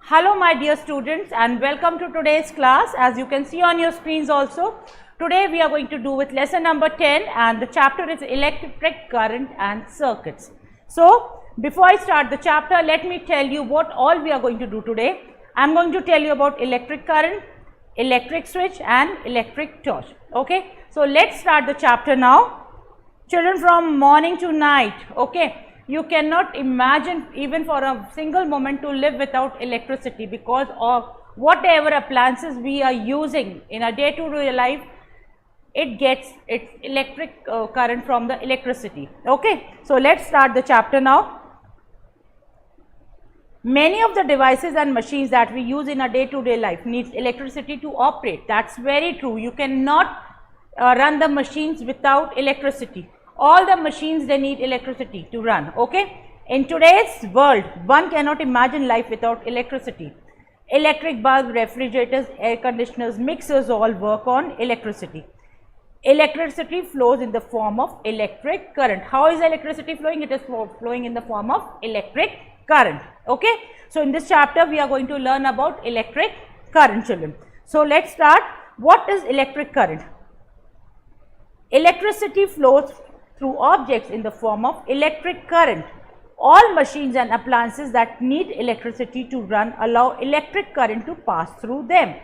Hello my dear students and welcome to today's class. As you can see on your screens also, today we are going to do with lesson number 10 and the chapter is electric current and circuits. So, before I start the chapter, let me tell you what all we are going to do today. I am going to tell you about electric current, electric switch and electric torch. Okay. So, let's start the chapter now. Children, from morning to night, okay. You cannot imagine even for a single moment to live without electricity because of whatever appliances we are using in a day-to-day life, it gets its electric current from the electricity. Okay. So, let's start the chapter now. Many of the devices and machines that we use in a day-to-day life needs electricity to operate. That's very true. You cannot run the machines without electricity. All the machines, they need electricity to run. Okay. In today's world, one cannot imagine life without electricity. Electric bulbs, refrigerators, air conditioners, mixers all work on electricity. Electricity flows in the form of electric current. How is electricity flowing? It is flowing in the form of electric current. Okay. So, in this chapter, we are going to learn about electric current, children. So, let's start. What is electric current? Electricity flows through objects in the form of electric current. All machines and appliances that need electricity to run allow electric current to pass through them.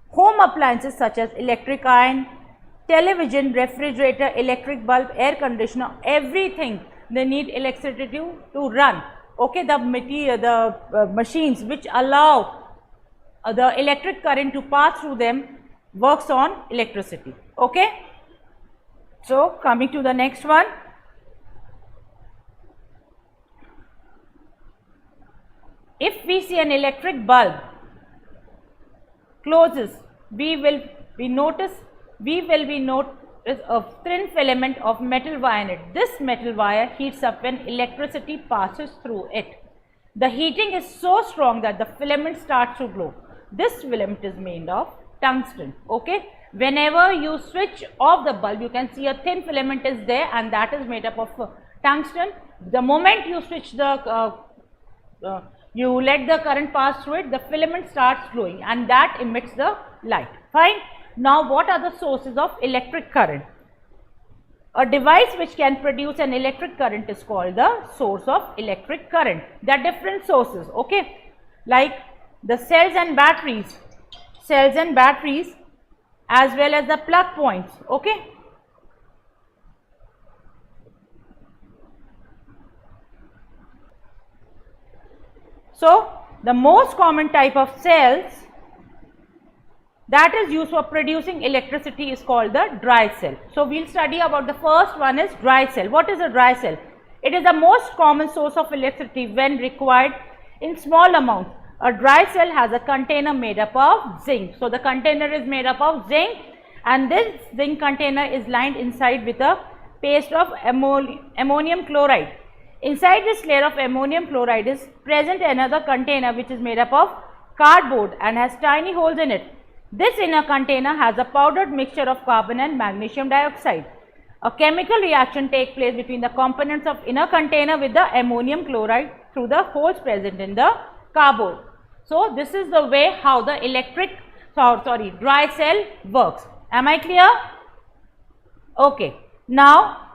Home appliances such as electric iron, television, refrigerator, electric bulb, air conditioner, everything they need electricity to run. Okay, the machines which allow the electric current to pass through them works on electricity. Okay. So, coming to the next one. If we see an electric bulb closes, we will notice a thin filament of metal wire in it. This metal wire heats up when electricity passes through it. The heating is so strong that the filament starts to glow. This filament is made of tungsten. Okay. Whenever you switch off the bulb, you can see a thin filament is there and that is made up of tungsten. The moment you switch you let the current pass through it, the filament starts glowing and that emits the light. Fine. Now, what are the sources of electric current? A device which can produce an electric current is called the source of electric current. There are different sources, okay, like the cells and batteries as well as the plug points. Okay. So, the most common type of cells that is used for producing electricity is called the dry cell. So, we will study about the first one is dry cell. What is a dry cell? It is the most common source of electricity when required in small amounts. A dry cell has a container made up of zinc. So, the container is made up of zinc and this zinc container is lined inside with a paste of ammonium chloride. Inside this layer of ammonium chloride is present another container which is made up of cardboard and has tiny holes in it. This inner container has a powdered mixture of carbon and magnesium dioxide. A chemical reaction takes place between the components of inner container with the ammonium chloride through the holes present in the cardboard. So, this is the way how the dry cell works. Am I clear? Okay. Now,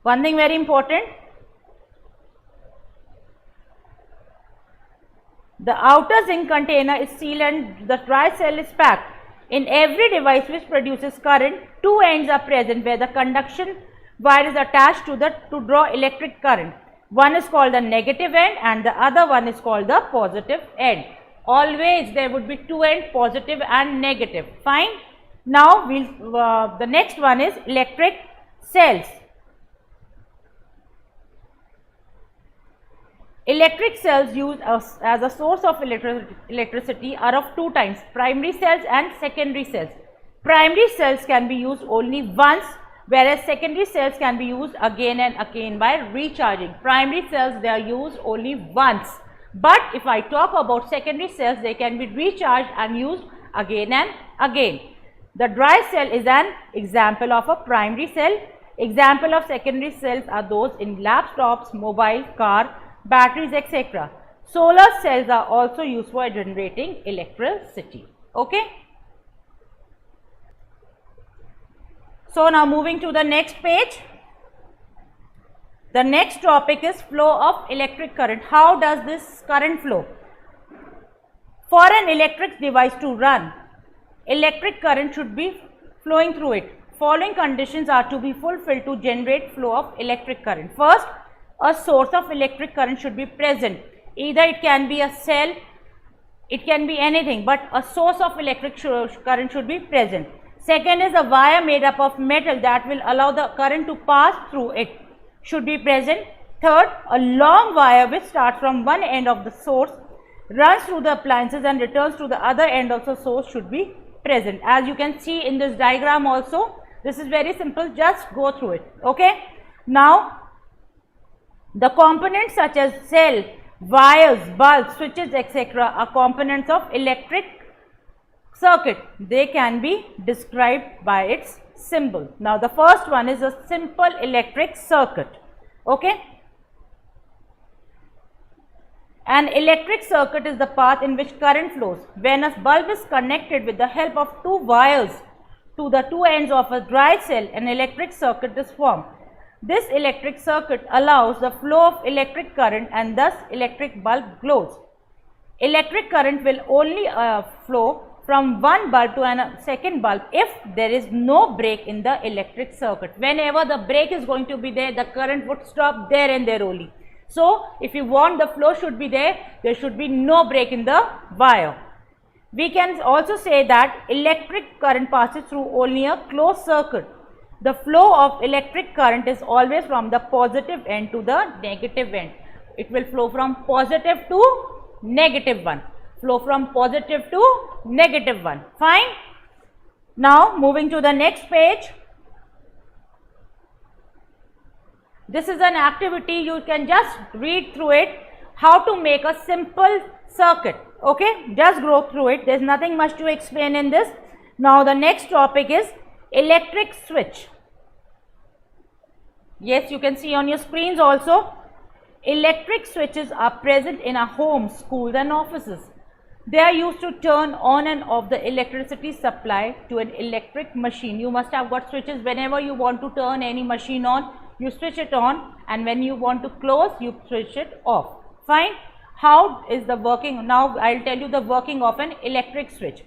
one thing very important. The outer zinc container is sealed and the dry cell is packed. In every device which produces current, two ends are present where the conduction wire is attached to draw electric current. One is called the negative end and the other one is called the positive end. Always there would be two ends, positive and negative. Fine. Now, the next one is electric cells. Electric cells used as a source of electricity are of two types, primary cells and secondary cells. Primary cells can be used only once, whereas secondary cells can be used again and again by recharging. Primary cells, they are used only once, but if I talk about secondary cells, they can be recharged and used again and again. The dry cell is an example of a primary cell. Example of secondary cells are those in laptops, mobile, car, batteries, etc. Solar cells are also used for generating electricity. Okay. So now moving to the next page. The next topic is flow of electric current. How does this current flow? For an electric device to run, electric current should be flowing through it. Following conditions are to be fulfilled to generate flow of electric current. First, a source of electric current should be present. Either it can be a cell, it can be anything, but a source of electric current should be present. Second is a wire made up of metal that will allow the current to pass through it should be present. Third, a long wire which starts from one end of the source, runs through the appliances and returns to the other end of the source should be present. As you can see in this diagram also, this is very simple, just go through it. Okay. Now, the components such as cell, wires, bulbs, switches, etc. are components of electric circuit. They can be described by its symbol. Now, the first one is a simple electric circuit. Okay. An electric circuit is the path in which current flows. When a bulb is connected with the help of two wires to the two ends of a dry cell, an electric circuit is formed. This electric circuit allows the flow of electric current and thus electric bulb glows. Electric current will only flow from one bulb to a second bulb if there is no break in the electric circuit. Whenever the break is going to be there, the current would stop there and there only. So, if you want the flow should be there should be no break in the wire. We can also say that electric current passes through only a closed circuit. The flow of electric current is always from the positive end to the negative end. It will flow from positive to negative one. Flow from positive to negative one. Fine. Now, moving to the next page. This is an activity, you can just read through it, how to make a simple circuit. Okay, just go through it. There is nothing much to explain in this. Now, the next topic is electric switch. Yes, you can see on your screens also. Electric switches are present in our homes, schools and offices. They are used to turn on and off the electricity supply to an electric machine. You must have got switches. Whenever you want to turn any machine on, you switch it on, and when you want to close, you switch it off. Fine. How is the working? Now, I will tell you the working of an electric switch.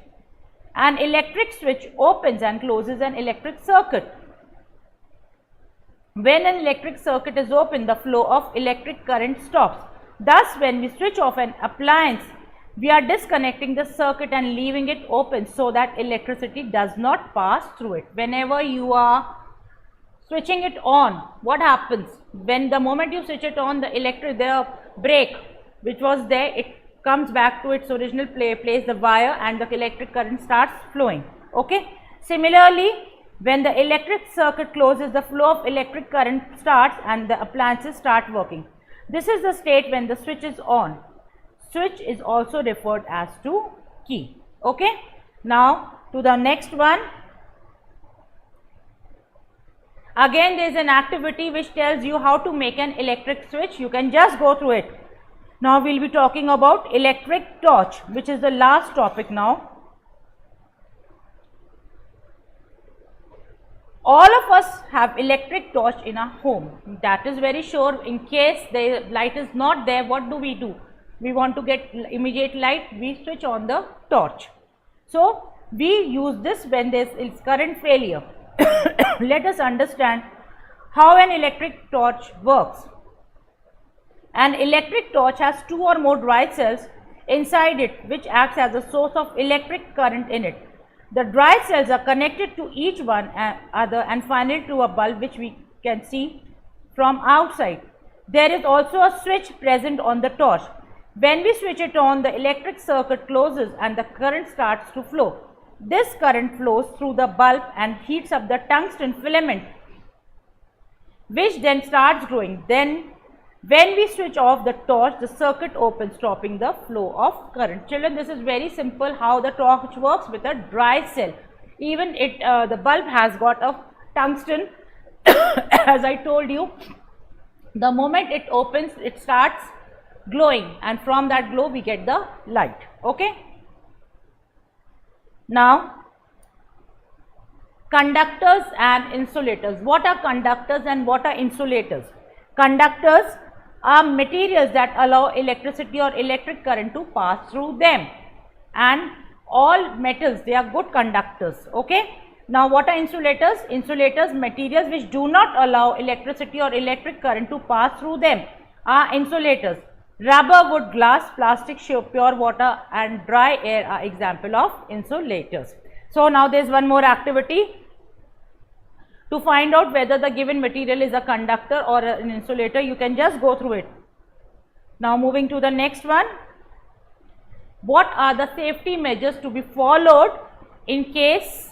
An electric switch opens and closes an electric circuit. When an electric circuit is open, the flow of electric current stops. Thus, when we switch off an appliance, we are disconnecting the circuit and leaving it open so that electricity does not pass through it. Whenever you are switching it on, what happens? When the moment you switch it on, the break which was there, it comes back to its original place, the wire, and the electric current starts flowing. Okay. Similarly, when the electric circuit closes, the flow of electric current starts and the appliances start working. This is the state when the switch is on. Switch is also referred as to key. Okay. Now, to the next one. Again, there is an activity which tells you how to make an electric switch. You can just go through it. Now, we will be talking about electric torch, which is the last topic now. All of us have electric torch in our home. That is very sure. In case the light is not there, what do? We want to get immediate light, we switch on the torch. So, we use this when there is current failure. Let us understand how an electric torch works. An electric torch has two or more dry cells inside it which acts as a source of electric current in it. The dry cells are connected to each one other and finally to a bulb which we can see from outside. There is also a switch present on the torch. When we switch it on, the electric circuit closes and the current starts to flow. This current flows through the bulb and heats up the tungsten filament, which then starts glowing. Then, when we switch off the torch, the circuit opens, stopping the flow of current. Children, this is very simple how the torch works with a dry cell. Even the bulb has got a tungsten as I told you, the moment it opens, it starts glowing, and from that glow we get the light. Okay. Now, conductors and insulators. What are conductors and what are insulators? Conductors are materials that allow electricity or electric current to pass through them, and all metals, they are good conductors. Okay. Now, what are insulators? Insulators, materials which do not allow electricity or electric current to pass through them are insulators. Rubber, wood, glass, plastic, pure water and dry air are example of insulators. So, now there is one more activity to find out whether the given material is a conductor or an insulator. You can just go through it. Now, moving to the next one. What are the safety measures to be followed in case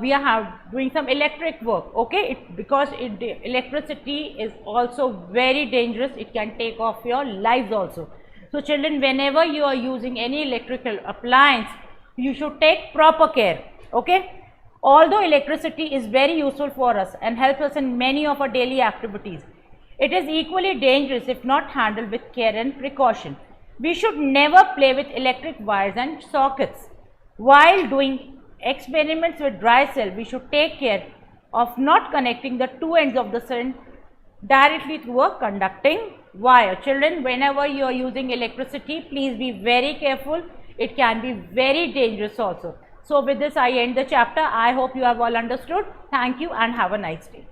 we are doing some electric work? Okay, because electricity is also very dangerous. It can take off your lives also. So, children, whenever you are using any electrical appliance, you should take proper care. Okay. Although electricity is very useful for us and helps us in many of our daily activities, it is equally dangerous if not handled with care and precaution. We should never play with electric wires and sockets. While doing experiments with dry cell, we should take care of not connecting the two ends of the cell directly through a conducting wire. Children, whenever you are using electricity, please be very careful. It can be very dangerous also. So, with this I end the chapter. I hope you have all understood. Thank you and have a nice day.